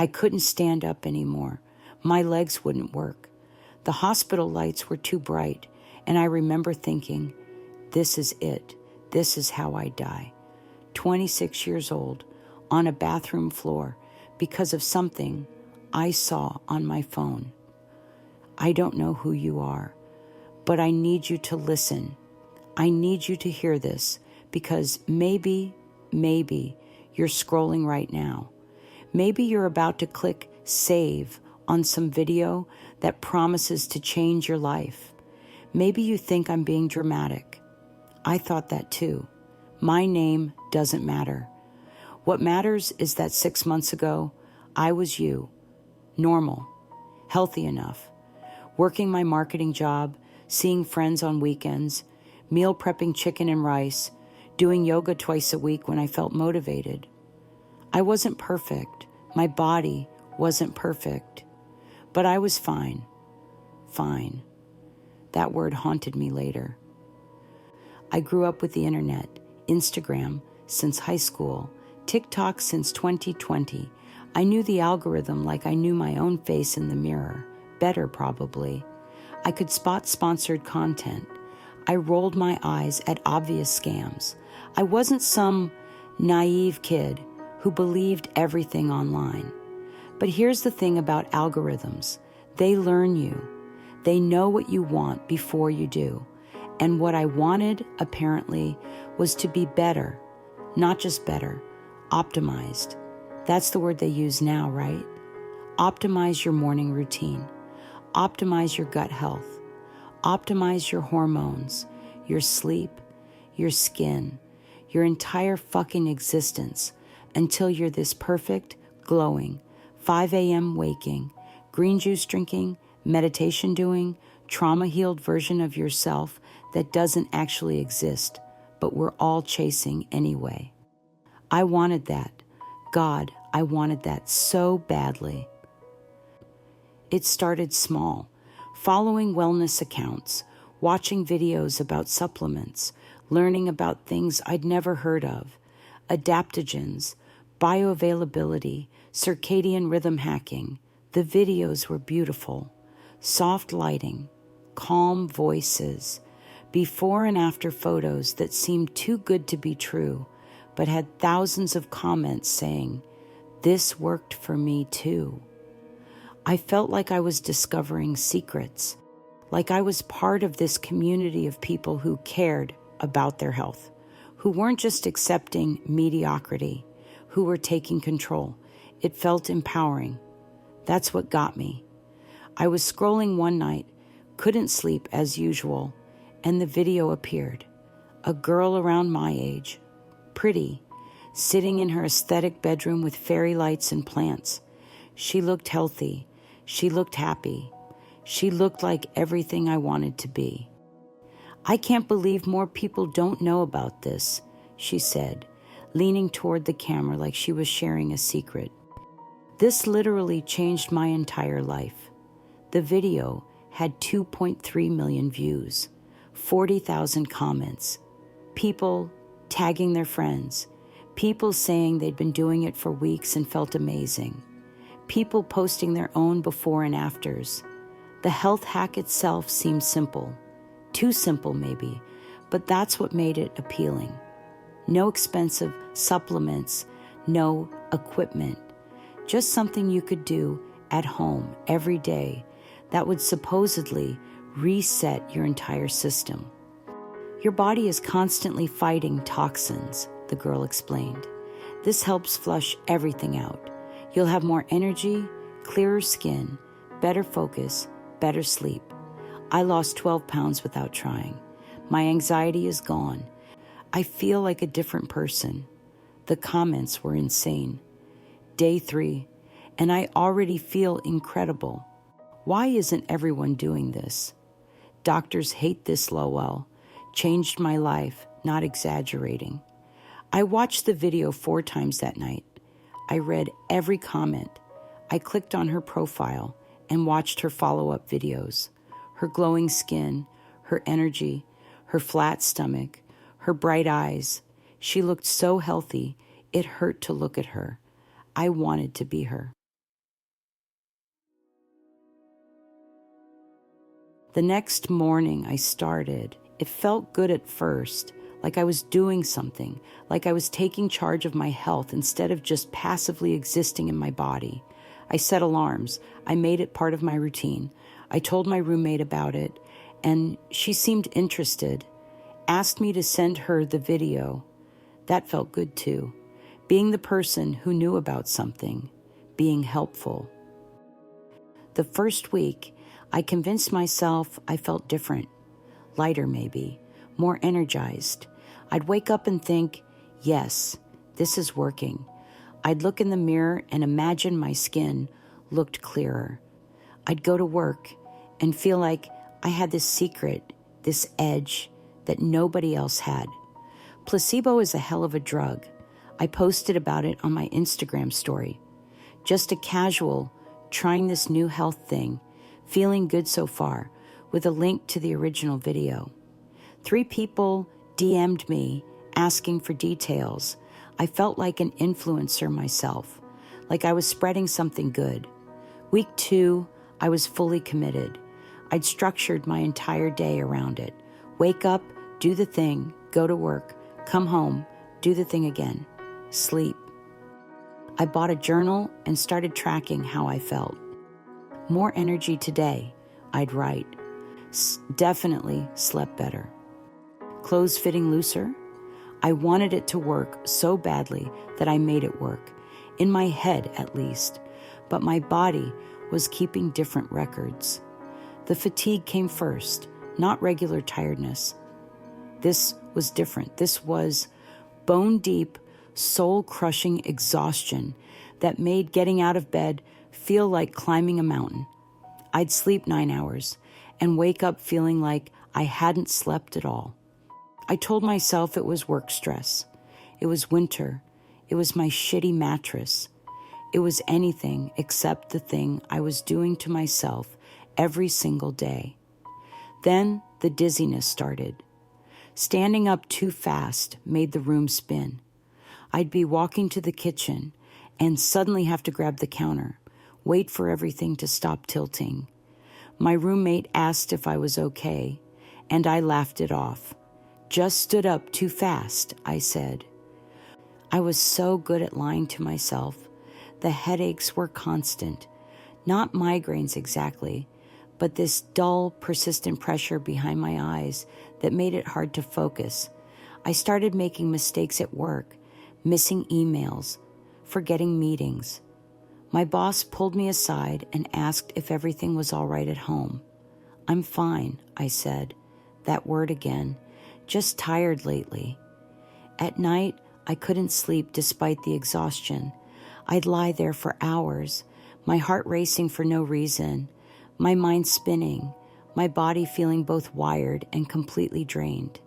I couldn't stand up anymore. My legs wouldn't work. The hospital lights were too bright, and I remember thinking, this is it. This is how I die. 26 years old, on a bathroom floor, because of something I saw on my phone. I don't know who you are, but I need you to listen. I need you to hear this, because maybe you're scrolling right now. Maybe you're about to click save on some video that promises to change your life. Maybe you think I'm being dramatic. I thought that too. My name doesn't matter. What matters is that 6 months ago, I was you, normal, healthy enough, working my marketing job, seeing friends on weekends, meal prepping chicken and rice, doing yoga twice a week when I felt motivated. I wasn't perfect. My body wasn't perfect. But I was fine. Fine. That word haunted me later. I grew up with the internet, Instagram since high school, TikTok since 2020. I knew the algorithm like I knew my own face in the mirror. Better, probably. I could spot sponsored content. I rolled my eyes at obvious scams. I wasn't some naive kid who believed everything online. But here's the thing about algorithms. They learn you. They know what you want before you do. And what I wanted, apparently, was to be better. Not just better, optimized. That's the word they use now, right? Optimize your morning routine. Optimize your gut health. Optimize your hormones, your sleep, your skin, your entire fucking existence until you're this perfect, glowing, 5 a.m. waking, green juice drinking, meditation doing, trauma-healed version of yourself that doesn't actually exist, but we're all chasing anyway. I wanted that. God, I wanted that so badly. It started small, following wellness accounts, watching videos about supplements, learning about things I'd never heard of, adaptogens, bioavailability, circadian rhythm hacking. The videos were beautiful. Soft lighting, calm voices, before and after photos that seemed too good to be true, but had thousands of comments saying, "This worked for me too." I felt like I was discovering secrets, like I was part of this community of people who cared about their health, who weren't just accepting mediocrity, who were taking control. It felt empowering. That's what got me. I was scrolling one night, couldn't sleep as usual, and the video appeared. A girl around my age, pretty, sitting in her aesthetic bedroom with fairy lights and plants. She looked healthy. She looked happy. She looked like everything I wanted to be. "I can't believe more people don't know about this," she said, leaning toward the camera like she was sharing a secret. This literally changed my entire life. The video had 2.3 million views, 40,000 comments, people tagging their friends, people saying they'd been doing it for weeks and felt amazing, people posting their own before and afters. The health hack itself seemed simple, too simple maybe, but that's what made it appealing. No expensive supplements, no equipment, just something you could do at home every day that would supposedly reset your entire system. "Your body is constantly fighting toxins," the girl explained. "This helps flush everything out. You'll have more energy, clearer skin, better focus, better sleep. I lost 12 pounds without trying. My anxiety is gone. I feel like a different person." The comments were insane. Day 3, and I already feel incredible. Why isn't everyone doing this? Doctors hate this, Lowell. Changed my life, not exaggerating. I watched the video 4 times that night. I read every comment. I clicked on her profile and watched her follow-up videos. Her glowing skin, her energy, her flat stomach, her bright eyes. She looked so healthy, it hurt to look at her. I wanted to be her. The next morning I started. It felt good at first, like I was doing something, like I was taking charge of my health instead of just passively existing in my body. I set alarms. I made it part of my routine. I told my roommate about it, and she seemed interested, asked me to send her the video. That felt good too. Being the person who knew about something, being helpful. The first week, I convinced myself I felt different, lighter maybe, more energized. I'd wake up and think, yes, this is working. I'd look in the mirror and imagine my skin looked clearer. I'd go to work and feel like I had this secret, this edge that nobody else had. Placebo is a hell of a drug. I posted about it on my Instagram story. Just a casual, trying this new health thing, feeling good so far, with a link to the original video. 3 people DM'd me asking for details. I felt like an influencer myself, like I was spreading something good. Week 2, I was fully committed. I'd structured my entire day around it. Wake up, do the thing, go to work, come home, do the thing again, sleep. I bought a journal and started tracking how I felt. More energy today, I'd write. Definitely slept better. Clothes fitting looser? I wanted it to work so badly that I made it work, in my head at least, but my body was keeping different records. The fatigue came first, not regular tiredness. This was different. This was bone-deep, soul-crushing exhaustion that made getting out of bed feel like climbing a mountain. I'd sleep 9 hours and wake up feeling like I hadn't slept at all. I told myself it was work stress. It was winter. It was my shitty mattress. It was anything except the thing I was doing to myself every single day. Then the dizziness started. Standing up too fast made the room spin. I'd be walking to the kitchen and suddenly have to grab the counter, wait for everything to stop tilting. My roommate asked if I was okay, and I laughed it off. Just stood up too fast, I said. I was so good at lying to myself. The headaches were constant. Not migraines exactly, but this dull, persistent pressure behind my eyes that made it hard to focus. I started making mistakes at work, missing emails, forgetting meetings. My boss pulled me aside and asked if everything was all right at home. I'm fine, I said. That word again. Just tired lately. At night, I couldn't sleep despite the exhaustion. I'd lie there for hours, my heart racing for no reason, my mind spinning, my body feeling both wired and completely drained.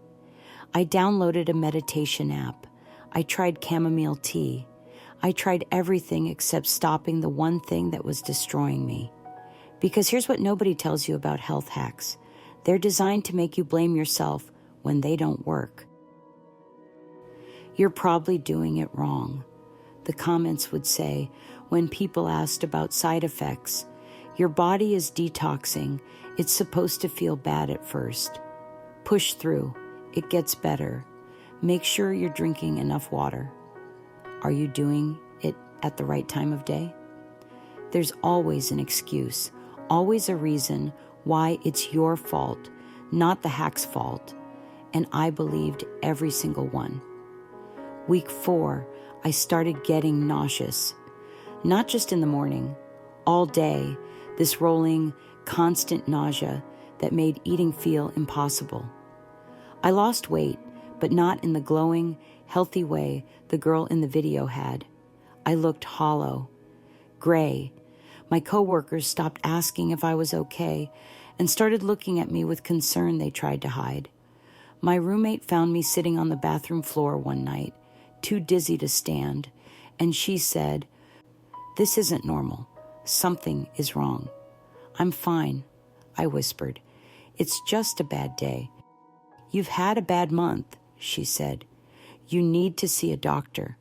I downloaded a meditation app. I tried chamomile tea. I tried everything except stopping the one thing that was destroying me. Because here's what nobody tells you about health hacks. They're designed to make you blame yourself when they don't work. You're probably doing it wrong, the comments would say when people asked about side effects. Your body is detoxing. It's supposed to feel bad at first. Push through. It gets better. Make sure you're drinking enough water. Are you doing it at the right time of day? There's always an excuse, always a reason why it's your fault, not the hack's fault. And I believed every single one. Week 4, I started getting nauseous. Not just in the morning, all day, this rolling, constant nausea that made eating feel impossible. I lost weight, but not in the glowing, healthy way the girl in the video had. I looked hollow, gray. My coworkers stopped asking if I was okay and started looking at me with concern they tried to hide. My roommate found me sitting on the bathroom floor one night, too dizzy to stand, and she said, "This isn't normal. Something is wrong." "I'm fine," I whispered. "It's just a bad day." "You've had a bad month," she said. "You need to see a doctor."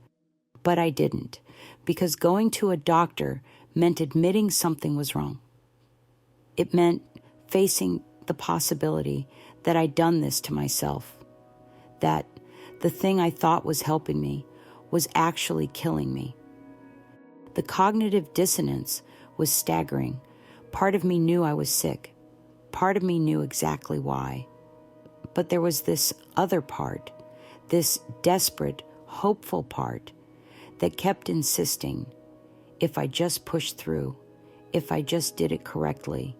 But I didn't, because going to a doctor meant admitting something was wrong. It meant facing the possibility that I'd done this to myself, that the thing I thought was helping me was actually killing me. The cognitive dissonance was staggering. Part of me knew I was sick. Part of me knew exactly why. But there was this other part, this desperate, hopeful part that kept insisting, if I just pushed through, if I just did it correctly,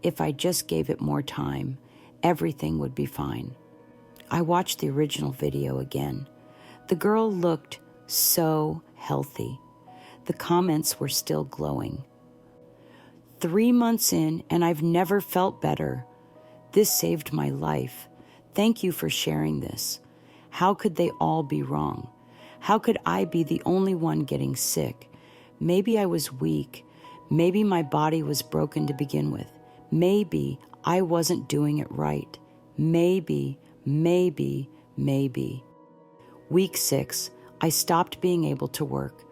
if I just gave it more time, everything would be fine. I watched the original video again. The girl looked so healthy. The comments were still glowing. 3 months in, and I've never felt better. This saved my life. Thank you for sharing this. How could they all be wrong? How could I be the only one getting sick? Maybe I was weak. Maybe my body was broken to begin with. Maybe I wasn't doing it right. Maybe. Week 6, I stopped being able to work.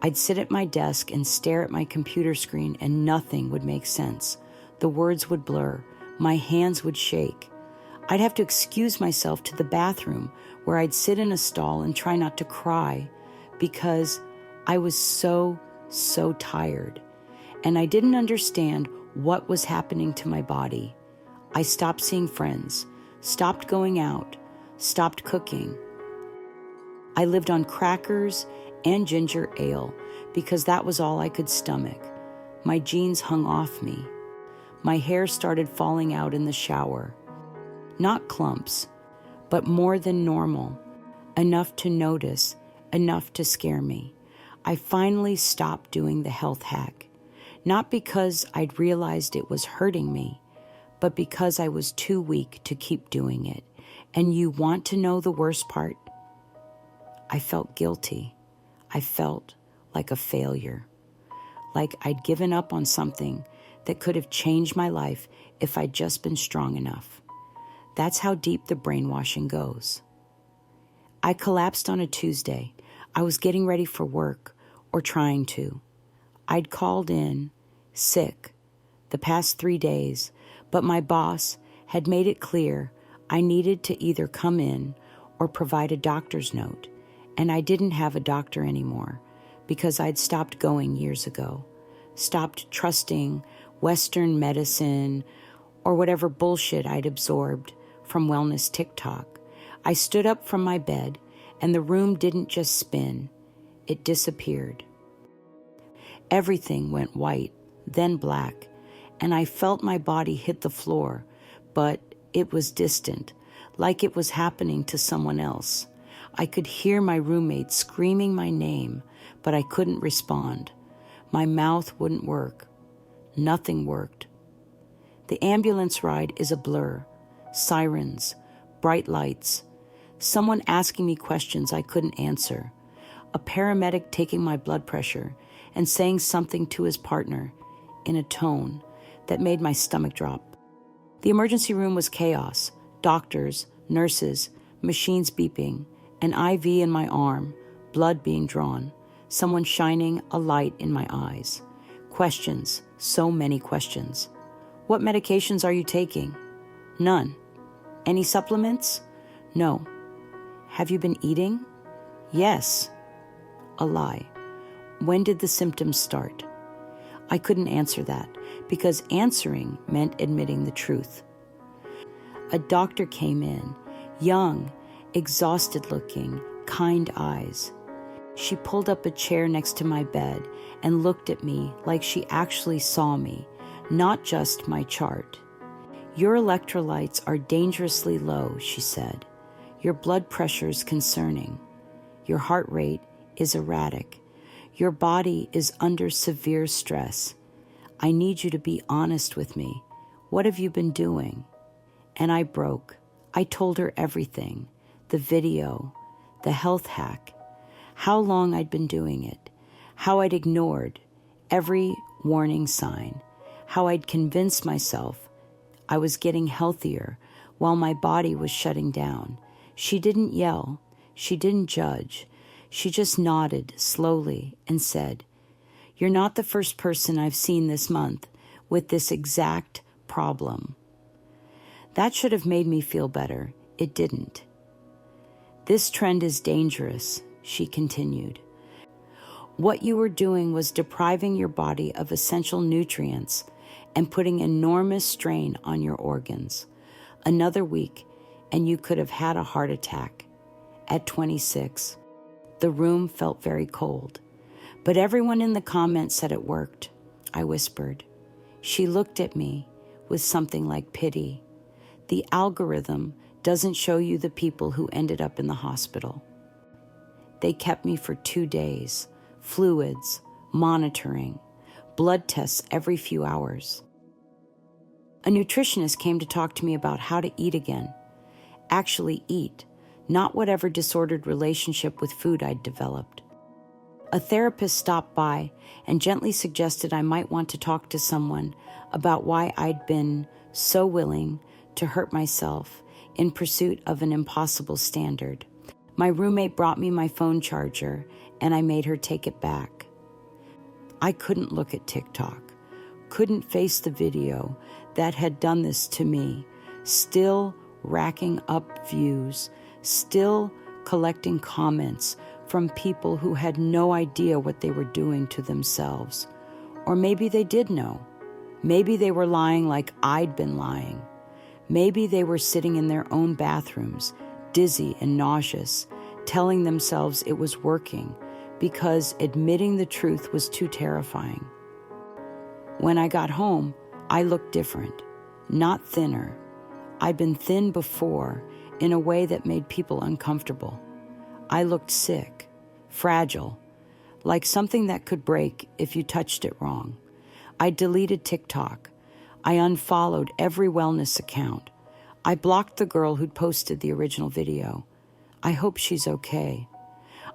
I'd sit at my desk and stare at my computer screen and nothing would make sense. The words would blur. My hands would shake. I'd have to excuse myself to the bathroom where I'd sit in a stall and try not to cry because I was so tired. And I didn't understand what was happening to my body. I stopped seeing friends, stopped going out, stopped cooking. I lived on crackers and ginger ale because that was all I could stomach. My jeans hung off me. My hair started falling out in the shower. Not clumps, but more than normal, enough to notice, enough to scare me. I finally stopped doing the health hack, not because I'd realized it was hurting me, but because I was too weak to keep doing it. And you want to know the worst part? I felt guilty. I felt like a failure, like I'd given up on something that could have changed my life if I'd just been strong enough. That's how deep the brainwashing goes. I collapsed on a Tuesday. I was getting ready for work, or trying to. I'd called in, sick, the past 3 days, but my boss had made it clear I needed to either come in or provide a doctor's note, and I didn't have a doctor anymore because I'd stopped going years ago, stopped trusting Western medicine or whatever bullshit I'd absorbed from wellness TikTok. I stood up from my bed, and the room didn't just spin, it disappeared. Everything went white, then black, and I felt my body hit the floor, but it was distant, like it was happening to someone else. I could hear my roommate screaming my name, but I couldn't respond. My mouth wouldn't work. Nothing worked. The ambulance ride is a blur. Sirens, bright lights, someone asking me questions I couldn't answer, a paramedic taking my blood pressure and saying something to his partner in a tone that made my stomach drop. The emergency room was chaos, doctors, nurses, machines beeping, an IV in my arm, blood being drawn, someone shining a light in my eyes. Questions, so many questions. What medications are you taking? None. Any supplements? No. Have you been eating? Yes. A lie. When did the symptoms start? I couldn't answer that because answering meant admitting the truth. A doctor came in, young, exhausted looking, kind eyes. She pulled up a chair next to my bed and looked at me like she actually saw me, not just my chart. Your electrolytes are dangerously low, she said. Your blood pressure's concerning. Your heart rate is erratic. Your body is under severe stress. I need you to be honest with me. What have you been doing? And I broke. I told her everything. The video, the health hack, how long I'd been doing it, how I'd ignored every warning sign, how I'd convinced myself I was getting healthier while my body was shutting down. She didn't yell. She didn't judge. She just nodded slowly and said, "You're not the first person I've seen this month with this exact problem." That should have made me feel better. It didn't. This trend is dangerous, she continued. What you were doing was depriving your body of essential nutrients and putting enormous strain on your organs. Another week, and you could have had a heart attack. At 26, the room felt very cold. But everyone in the comments said it worked. I whispered. She looked at me with something like pity. The algorithm doesn't show you the people who ended up in the hospital. They kept me for 2 days. Fluids, monitoring, blood tests every few hours. A nutritionist came to talk to me about how to eat again. Actually eat, not whatever disordered relationship with food I'd developed. A therapist stopped by and gently suggested I might want to talk to someone about why I'd been so willing to hurt myself in pursuit of an impossible standard. My roommate brought me my phone charger, and I made her take it back. I couldn't look at TikTok, couldn't face the video that had done this to me, still racking up views, still collecting comments from people who had no idea what they were doing to themselves. Or maybe they did know. Maybe they were lying like I'd been lying. Maybe they were sitting in their own bathrooms, dizzy and nauseous, telling themselves it was working because admitting the truth was too terrifying. When I got home, I looked different, not thinner. I'd been thin before in a way that made people uncomfortable. I looked sick, fragile, like something that could break if you touched it wrong. I deleted TikTok. I unfollowed every wellness account. I blocked the girl who'd posted the original video. I hope she's okay.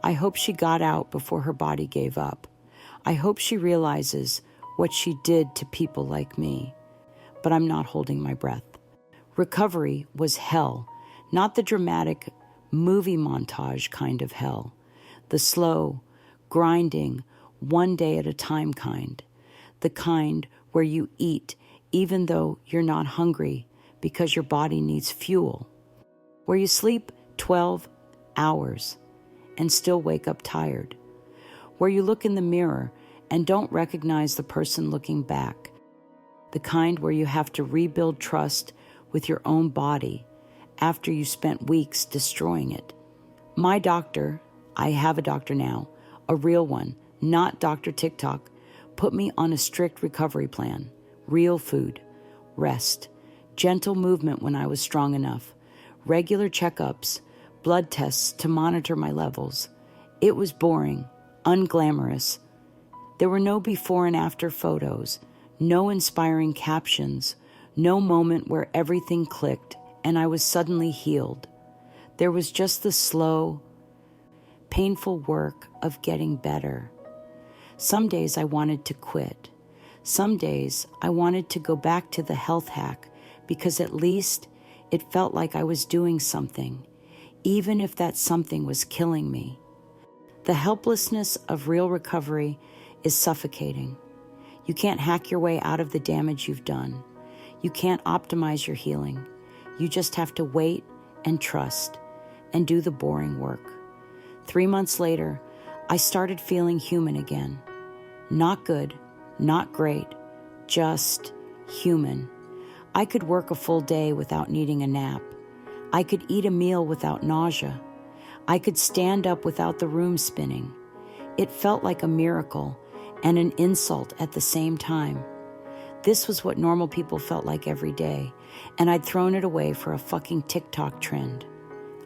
I hope she got out before her body gave up. I hope she realizes what she did to people like me. But I'm not holding my breath. Recovery was hell, not the dramatic movie montage kind of hell. The slow, grinding, one day at a time kind. The kind where you eat even though you're not hungry because your body needs fuel. Where you sleep 12 hours and still wake up tired. Where you look in the mirror and don't recognize the person looking back. The kind where you have to rebuild trust with your own body after you spent weeks destroying it. My doctor, I have a doctor now, a real one, not Dr. TikTok, put me on a strict recovery plan. Real food, rest, gentle movement when I was strong enough, regular checkups, blood tests to monitor my levels. It was boring, unglamorous. There were no before and after photos, no inspiring captions, no moment where everything clicked and I was suddenly healed. There was just the slow, painful work of getting better. Some days I wanted to quit. Some days I wanted to go back to the health hack because at least it felt like I was doing something, even if that something was killing me. The helplessness of real recovery is suffocating. You can't hack your way out of the damage you've done. You can't optimize your healing. You just have to wait and trust and do the boring work. 3 months later, I started feeling human again. Not good, not great, just human. I could work a full day without needing a nap. I could eat a meal without nausea. I could stand up without the room spinning. It felt like a miracle and an insult at the same time. This was what normal people felt like every day, and I'd thrown it away for a fucking TikTok trend.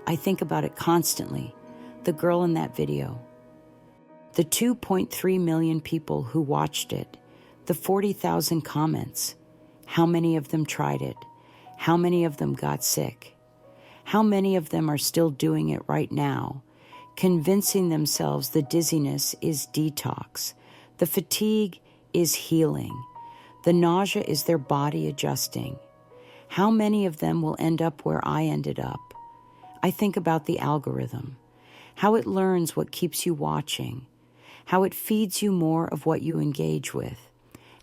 I think about it constantly. The girl in that video. The 2.3 million people who watched it. The 40,000 comments. How many of them tried it? How many of them got sick? How many of them are still doing it right now, convincing themselves the dizziness is detox, the fatigue is healing, the nausea is their body adjusting? How many of them will end up where I ended up? I think about the algorithm, how it learns what keeps you watching, how it feeds you more of what you engage with,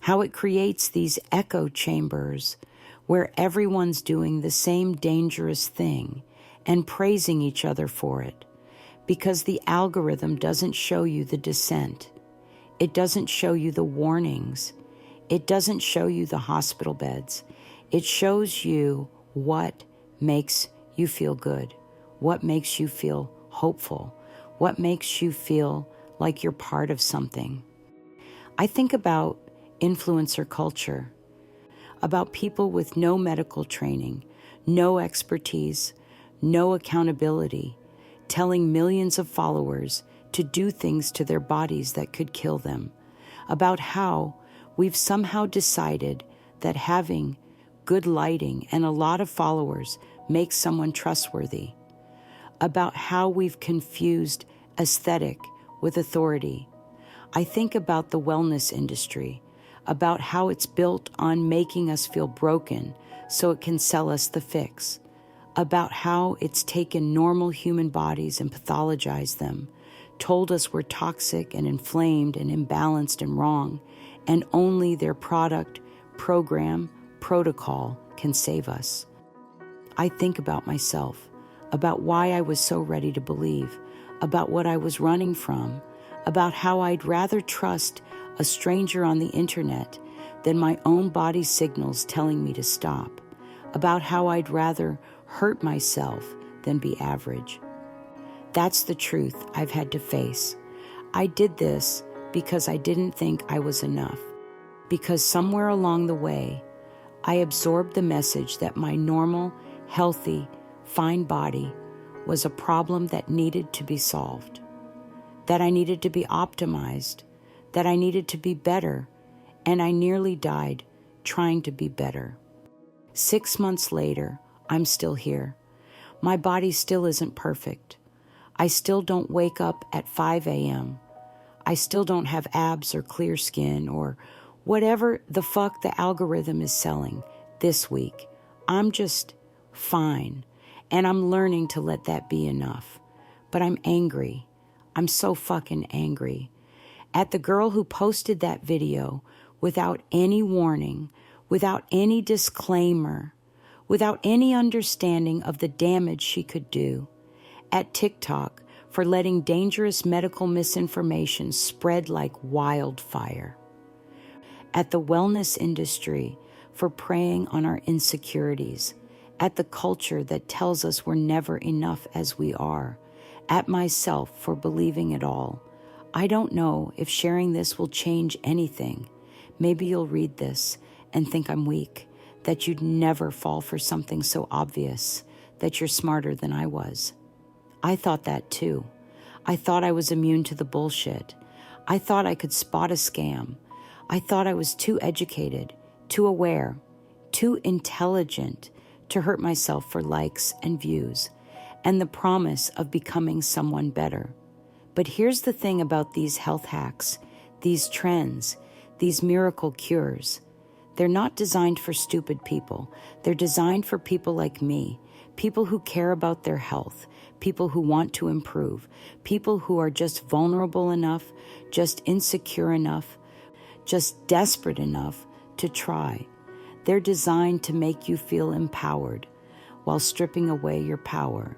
how it creates these echo chambers where everyone's doing the same dangerous thing and praising each other for it, because the algorithm doesn't show you the dissent. It doesn't show you the warnings. It doesn't show you the hospital beds. It shows you what makes you feel good, what makes you feel hopeful, what makes you feel like you're part of something. I think about influencer culture, about people with no medical training, no expertise, no accountability, telling millions of followers to do things to their bodies that could kill them, about how we've somehow decided that having good lighting and a lot of followers makes someone trustworthy, about how we've confused aesthetic with authority. I think about the wellness industry, about how it's built on making us feel broken so it can sell us the fix, about how it's taken normal human bodies and pathologized them, told us we're toxic and inflamed and imbalanced and wrong, and only their product, program, protocol can save us. I think about myself, about why I was so ready to believe, about what I was running from, about how I'd rather trust a stranger on the internet than my own body signals telling me to stop, about how I'd rather hurt myself than be average. That's the truth I've had to face. I did this because I didn't think I was enough, because somewhere along the way, I absorbed the message that my normal, healthy, fine body was a problem that needed to be solved, that I needed to be optimized, that I needed to be better, and I nearly died trying to be better. 6 months later, I'm still here. My body still isn't perfect. I still don't wake up at 5 a.m. I still don't have abs or clear skin or whatever the fuck the algorithm is selling this week. I'm just fine, and I'm learning to let that be enough. But I'm angry. I'm so fucking angry at the girl who posted that video without any warning, without any disclaimer, without any understanding of the damage she could do, at TikTok for letting dangerous medical misinformation spread like wildfire, at the wellness industry for preying on our insecurities, at the culture that tells us we're never enough as we are, at myself for believing it all. I don't know if sharing this will change anything. Maybe you'll read this and think I'm weak, that you'd never fall for something so obvious, that you're smarter than I was. I thought that too. I thought I was immune to the bullshit. I thought I could spot a scam. I thought I was too educated, too aware, too intelligent to hurt myself for likes and views, and the promise of becoming someone better. But here's the thing about these health hacks, these trends, these miracle cures. They're not designed for stupid people. They're designed for people like me, people who care about their health, people who want to improve, people who are just vulnerable enough, just insecure enough, just desperate enough to try. They're designed to make you feel empowered while stripping away your power.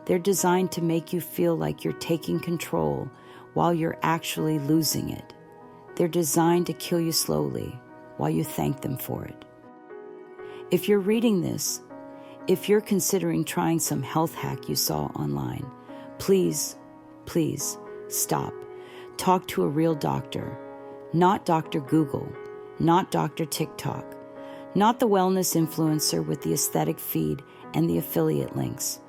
They're designed to make you feel like you're taking control while you're actually losing it. They're designed to kill you slowly while you thank them for it. If you're reading this, if you're considering trying some health hack you saw online, please stop. Talk to a real doctor, not Dr. Google, not Dr. TikTok, not the wellness influencer with the aesthetic feed and the affiliate links.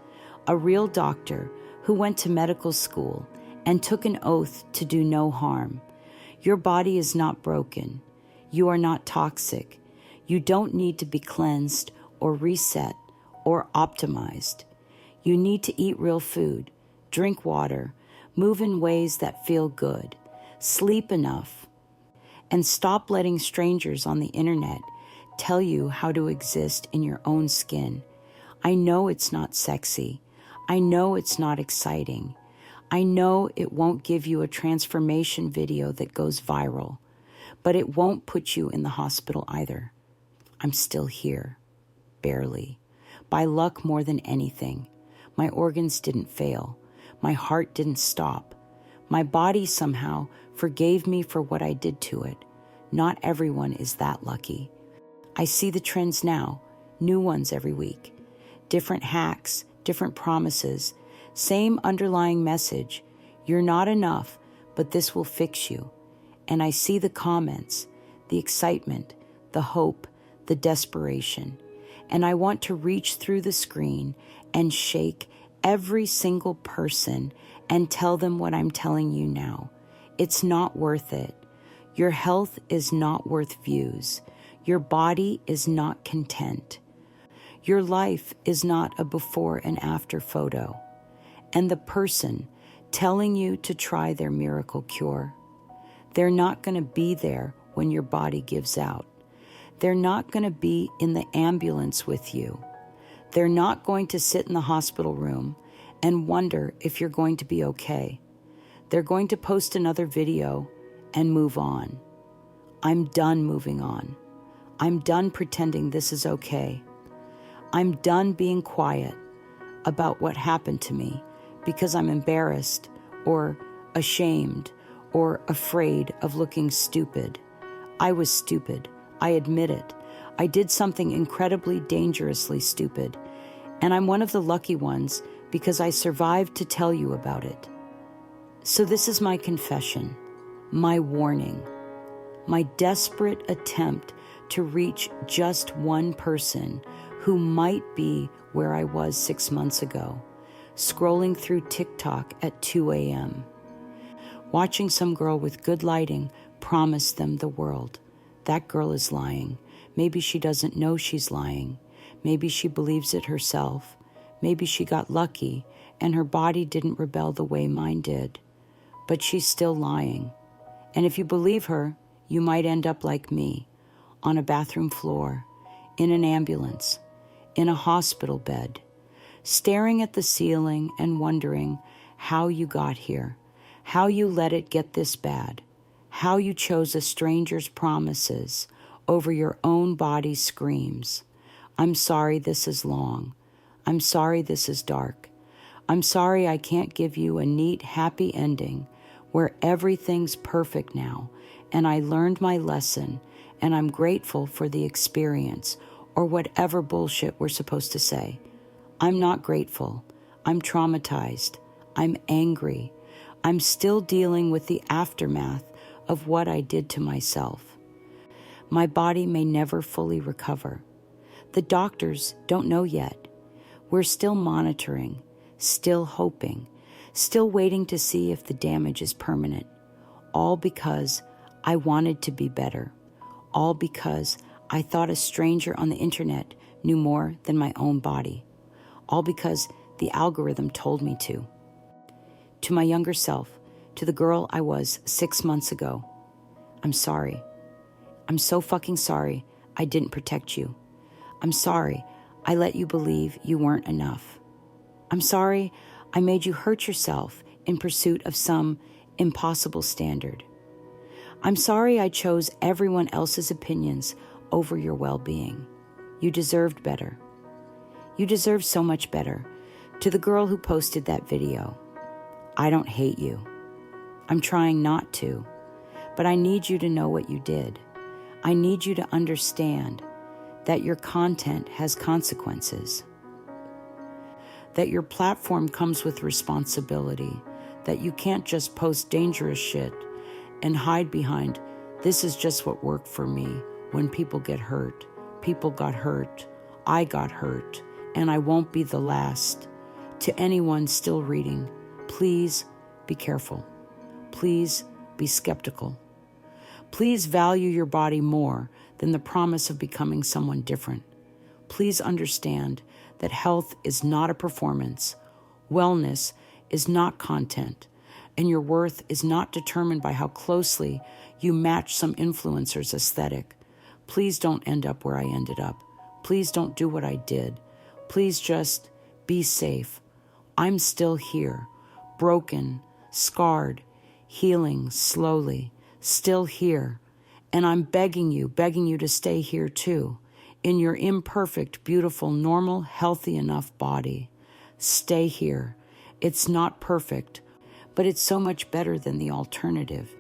A real doctor who went to medical school and took an oath to do no harm. Your body is not broken. You are not toxic. You don't need to be cleansed or reset or optimized. You need to eat real food, drink water, move in ways that feel good, sleep enough, and stop letting strangers on the internet tell you how to exist in your own skin. I know it's not sexy. I know it's not exciting. I know it won't give you a transformation video that goes viral, but it won't put you in the hospital either. I'm still here. barely. By luck more than anything. My organs didn't fail. My heart didn't stop. My body somehow forgave me for what I did to it. Not everyone is that lucky. I see the trends now, new ones every week. Different hacks, different promises, same underlying message. You're not enough, but this will fix you. And I see the comments, the excitement, the hope, the desperation. And I want to reach through the screen and shake every single person and tell them what I'm telling you now. It's not worth it. Your health is not worth views. Your body is not content. Your life is not a before and after photo. And the person telling you to try their miracle cure, they're not going to be there when your body gives out. They're not going to be in the ambulance with you. They're not going to sit in the hospital room and wonder if you're going to be okay. They're going to post another video and move on. I'm done moving on. I'm done pretending this is okay. I'm done being quiet about what happened to me because I'm embarrassed or ashamed or afraid of looking stupid. I was stupid. I admit it. I did something incredibly dangerously stupid, and I'm one of the lucky ones because I survived to tell you about it. So this is my confession, my warning, my desperate attempt to reach just one person who might be where I was 6 months ago, scrolling through TikTok at 2 a.m., watching some girl with good lighting promise them the world. That girl is lying. Maybe she doesn't know she's lying. Maybe she believes it herself. Maybe she got lucky and her body didn't rebel the way mine did. But she's still lying. And if you believe her, you might end up like me, on a bathroom floor, in an ambulance, in a hospital bed, staring at the ceiling and wondering how you got here, how you let it get this bad, how you chose a stranger's promises over your own body's screams. I'm sorry this is long. I'm sorry this is dark. I'm sorry I can't give you a neat, happy ending where everything's perfect now, and I learned my lesson, and I'm grateful for the experience, or whatever bullshit we're supposed to say. I'm not grateful. I'm traumatized. I'm angry. I'm still dealing with the aftermath of what I did to myself. My body may never fully recover. The doctors don't know yet. We're still monitoring, still hoping, still waiting to see if the damage is permanent. All because I wanted to be better. All because I thought a stranger on the internet knew more than my own body. All because the algorithm told me to. To my younger self, to the girl I was 6 months ago, I'm sorry. I'm so fucking sorry I didn't protect you. I'm sorry I let you believe you weren't enough. I'm sorry I made you hurt yourself in pursuit of some impossible standard. I'm sorry I chose everyone else's opinions over your well-being. You deserved better. You deserve so much better. To the girl who posted that video, I don't hate you. I'm trying not to, but I need you to know what you did. I need you to understand that your content has consequences, that your platform comes with responsibility, that you can't just post dangerous shit and hide behind, this is just what worked for me when people get hurt. People got hurt. I got hurt. And I won't be the last. To anyone still reading, please be careful. Please be skeptical. Please value your body more than the promise of becoming someone different. Please understand that health is not a performance. Wellness is not content. And your worth is not determined by how closely you match some influencer's aesthetic. Please don't end up where I ended up. Please don't do what I did. Please just be safe. I'm still here, broken, scarred, healing slowly, still here. And I'm begging you to stay here too. in your imperfect, beautiful, normal, healthy enough body. Stay here. It's not perfect, but it's so much better than the alternative.